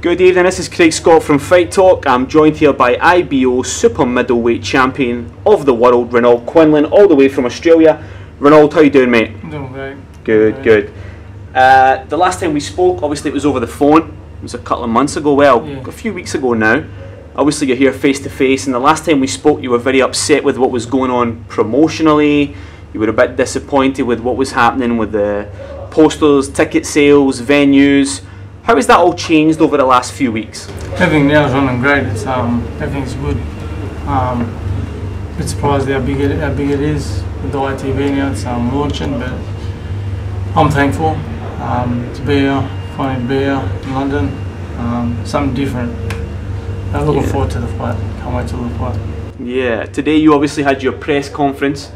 Good evening, this is Craig Scott from Fight Talk. I'm joined here by IBO super middleweight champion of the world, Renold Quinlan, all the way from Australia. Renold, how you doing, mate? I'm doing great. Good. The last time we spoke, obviously it was over the phone. It was a couple of months ago, a few weeks ago now. Obviously you're here face to face, and the last time we spoke you were very upset with what was going on promotionally. You were a bit disappointed with what was happening with the posters, ticket sales, venues. How has that all changed over the last few weeks? Everything now is running great. It's everything's good. A bit surprised how big it is with the ITV now. It's launching, but I'm thankful to be here. Finally to be here in London. Something different. I'm looking forward to the fight. Can't wait till the fight. Yeah. Today you obviously had your press conference.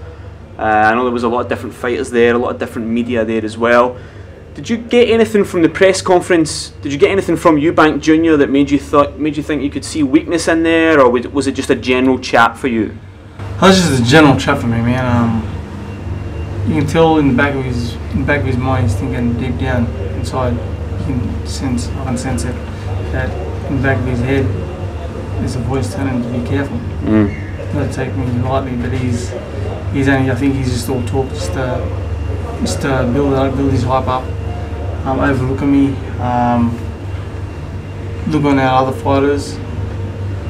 I know there was a lot of different fighters there, a lot of different media there as well. Did you get anything from the press conference? Did you get anything from Eubank Jr. that made you think you could see weakness in there, or was it just a general chat for you? That was just a general chat for me, man. You can tell in the back of his mind, he's thinking deep down inside. I can sense it. That in the back of his head, there's a voice telling him to be careful. Not take me lightly, but he's only. I think he's just all talk, just to build his hype up. Overlooking me, looking at other fighters,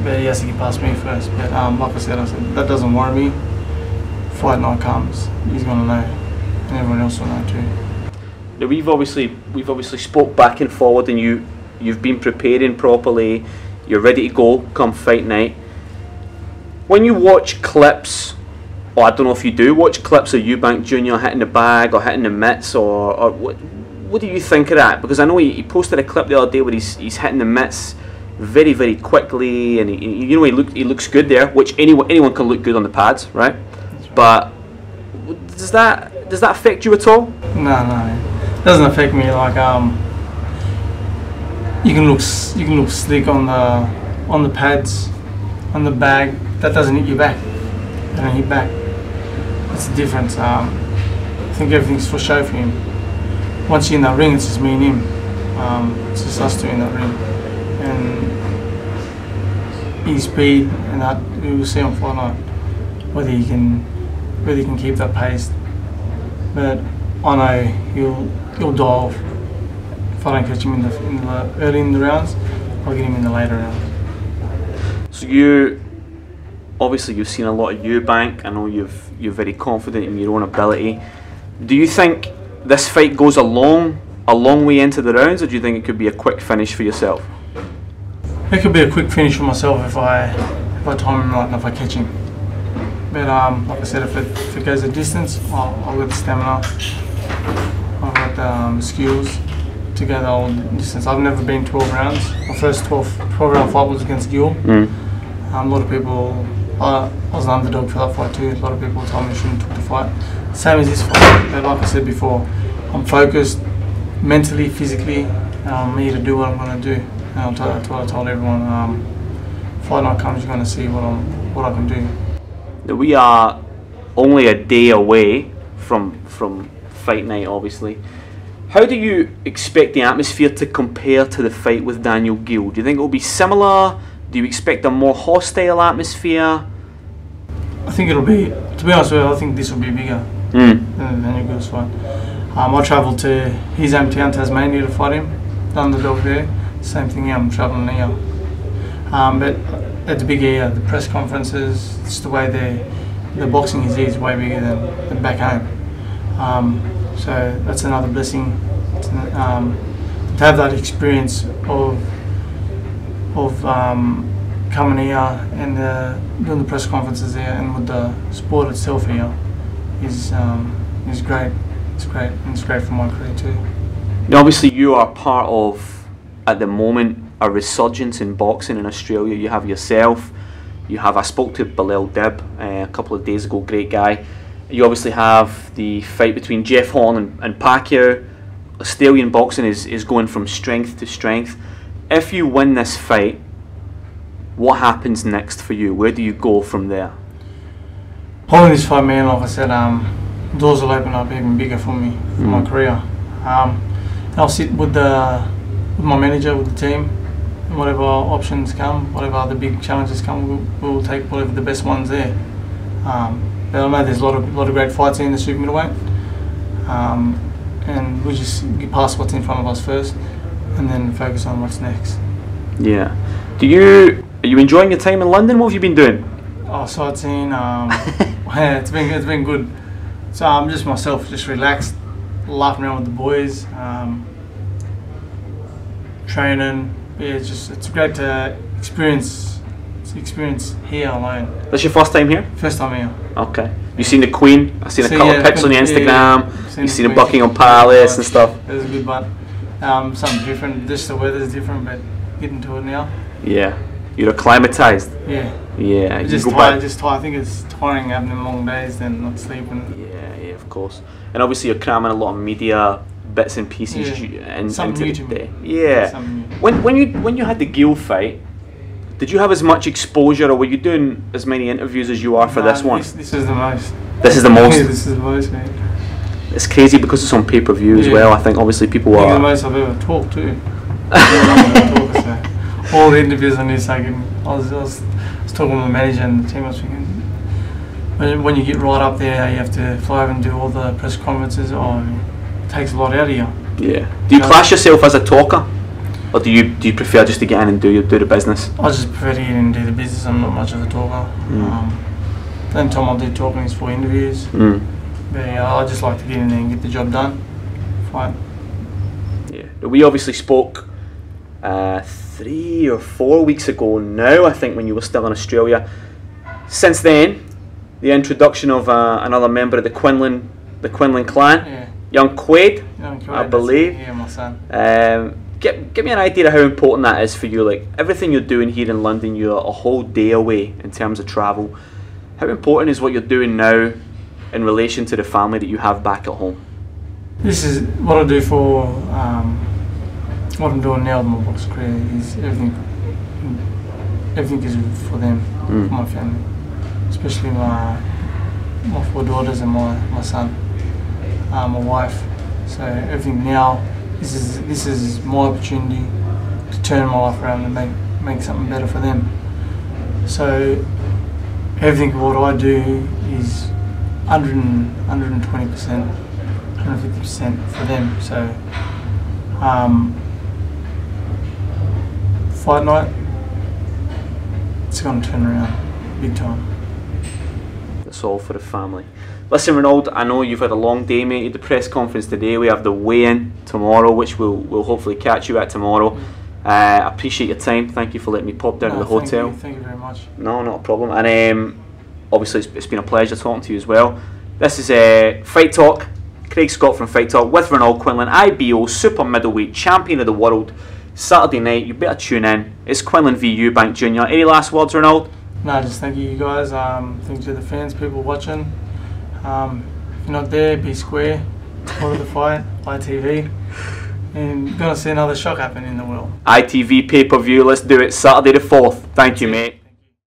but he has to get past me first. But like I said, that doesn't worry me. Fight night comes, he's gonna know, and everyone else will know too. Now we've obviously spoke back and forward, and you've been preparing properly. You're ready to go come fight night. When you watch clips, or I don't know if you do watch clips of Eubank Jr. hitting the bag or hitting the mitts, or what do you think of that? Because I know he posted a clip the other day where he's hitting the mitts very, very quickly, and he looks good there, which anyone can look good on the pads, right? But does that affect you at all? No, it doesn't affect me. Like you can look slick on the pads, on the bag. That doesn't hit your back. They don't hit back. That's the difference. I think everything's for show for him. Once you're in that ring, it's just me and him. It's just us two in that ring. And his speed and that, we will see on fight night whether he can keep that pace. But I know he'll die off. If I don't catch him early in the rounds, I'll get him in the later rounds. So obviously you've seen a lot of Eubank. I know you're very confident in your own ability. Do you think this fight goes a long way into the rounds, or do you think it could be a quick finish for yourself? It could be a quick finish for myself if I time him right and if I catch him. But like I said, if it goes a distance, I'll get the stamina. I've got the skills to go the whole distance. I've never been 12 rounds. My first 12 round fight was against Geale. A lot of people. I was an underdog for that fight too. A lot of people told me I shouldn't have took the fight. Same as this fight. But like I said before, I'm focused mentally, physically, and I'm here to do what I'm going to do. And that's what I told everyone. Fight night comes, you're going to see what I can do. Now we are only a day away from fight night, obviously. How do you expect the atmosphere to compare to the fight with Daniel Geale? Do you think it will be similar? Do you expect a more hostile atmosphere? I think it'll be, to be honest with you, I think this will be bigger than Daniel Geale's fight. I travelled to his hometown, Tasmania, to fight him, the underdog there. Same thing here, I'm travelling here. But it's bigger here, the press conferences, it's the way the boxing is way bigger than back home. So that's another blessing to have that experience of coming here and doing the press conferences there, and with the sport itself here is great. It's great, and it's great for my career too. Now, obviously, you are part of, at the moment, a resurgence in boxing in Australia. You have yourself. I spoke to Bilal Dib a couple of days ago. Great guy. You obviously have the fight between Jeff Horn and Pacquiao. Australian boxing is going from strength to strength. If you win this fight, what happens next for you? Where do you go from there? Holding this fight, man, like I said, doors will open up even bigger for me, for my career. I'll sit with my manager, with the team, And whatever options come, whatever other big challenges come, we'll take whatever the best ones there. But I know there's a lot of great fights in the super middleweight, and we'll just get past what's in front of us first, and then focus on what's next. Yeah. Are you enjoying your time in London? What have you been doing? Oh, sightseeing. Yeah, it's been good. So I'm just myself, just relaxed, laughing around with the boys, training. Yeah, it's great to experience here alone. That's your first time here? First time here. Okay. You seen the Queen? I've seen a couple of pics on your Instagram. Yeah. You've seen the Buckingham Palace and stuff. It was a good one. Something different. Just the weather's different, but getting to it now. Yeah. You're acclimatized. Yeah. Yeah. Just tired. I think it's tiring having long days than not sleeping. Yeah, of course. And obviously you're cramming a lot of media bits and pieces into the day. Yeah. When you had the Geale fight, did you have as much exposure, or were you doing as many interviews as you are for this one? This is the most. This is the most. Yeah, this is the most, mate. It's crazy because it's on pay-per-view as well. I think obviously people are. The most I've ever talked to. All the interviews on this, I was talking with my manager and the team. I was thinking, when you get right up there, you have to fly over and do all the press conferences. It takes a lot out of you. Yeah. Do you class yourself as a talker, or do you prefer just to get in and do the business? I just prefer to get in and do the business. I'm not much of a talker. The only time I'll do talking is for interviews. But yeah, I just like to get in there and get the job done. Fight. Yeah. We obviously spoke 3 or 4 weeks ago now, I think, when you were still in Australia. Since then, the introduction of another member of the Quinlan clan, young Quaid, I believe. Yeah, my son. Give me an idea of how important that is for you. Like, everything you're doing here in London, you're a whole day away in terms of travel. How important is what you're doing now in relation to the family that you have back at home? This is what I do for what I'm doing now in my box career. Is everything is for them, for my family, especially my 4 daughters and my son, my wife. So everything now, this is my opportunity to turn my life around and make something better for them. So everything what I do is 120%, 150% for them. So fight night, it's going to turn around big time. That's all for the family. Listen, Renold, I know you've had a long day, mate. You had the press conference today. We have the weigh-in tomorrow, which we'll hopefully catch you at tomorrow. I appreciate your time. Thank you for letting me pop down to the hotel. Thank you very much. No, not a problem. And obviously it's been a pleasure talking to you as well. This is Fight Talk. Craig Scott from Fight Talk with Renold Quinlan, IBO super middleweight champion of the world. Saturday night, you better tune in. It's Quinlan v Eubank Jr. Any last words, Renold? No, just thank you guys. Thanks to the fans, people watching. If you're not there, be square. Follow the fight, ITV. And you're going to see another shock happen in the world. ITV pay-per-view, let's do it. Saturday the 4th. Thank you, mate.